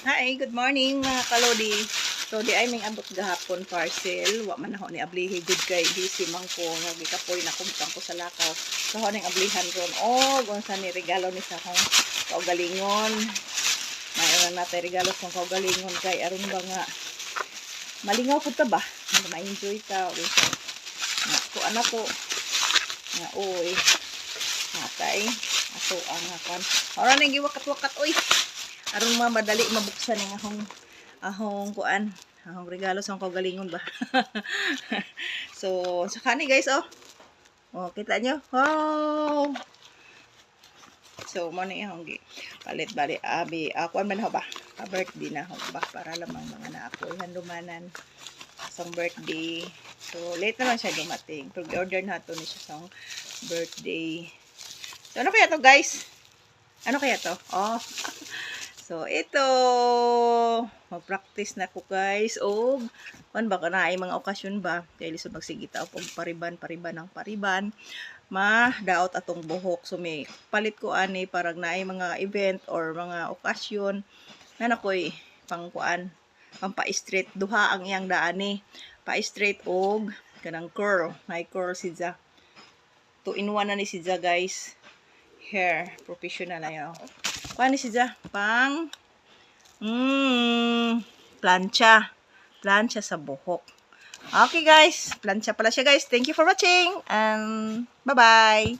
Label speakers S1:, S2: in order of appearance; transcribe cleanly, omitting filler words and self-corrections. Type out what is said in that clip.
S1: Hi, good morning mga kalodi. So di ay may abot gahapon parcel. Wa man ako ni ablihi good kay busy man ko nga gikapoy na kumtang ko sa lakaw. So ako ning ablihan ron. Unsa ni regalo ni sa akong kaugalingon. Mayroon natin regalo sa kaugalingon kay aron ba nga malingaw pud ta ba? Ma-enjoy ta unsa. Nga ko anak ko. Nga oy. Natay ato ang kan. Ora nang giwakat-wakat oy. Aron madali mabuksan ng ahong kuan, ahong regalo sa kaugalingon ba. So, sa kani guys oh. Kita nyo? Wow. So, mo na yung palit bali abi. Kuan man ho ba? Birthday na ho ba para lamang mga na ako handumanan sang birthday. So, late naman siya dumating. Pero order na to ni siya sang birthday. So, ano kaya to guys? Ano kaya to? So, ito, mag-practice na ko guys. Kan baka na ay mga okasyon ba? Kaya lisod magsigita o pariban ng pariban. Daot atong buhok. So, may palit ko ani parang na ay mga event or mga okasyon. Na nakoy pangkuan, pampa-straight. Duha ang iyang daani. Pa-straight og kanang curl. May curl sidya. 2-in-1 na ni sidya guys. Hair. Professional na yun. Paano siya? Plancha sa buhok. Okay guys, plancha pala siya guys. Thank you for watching and bye-bye.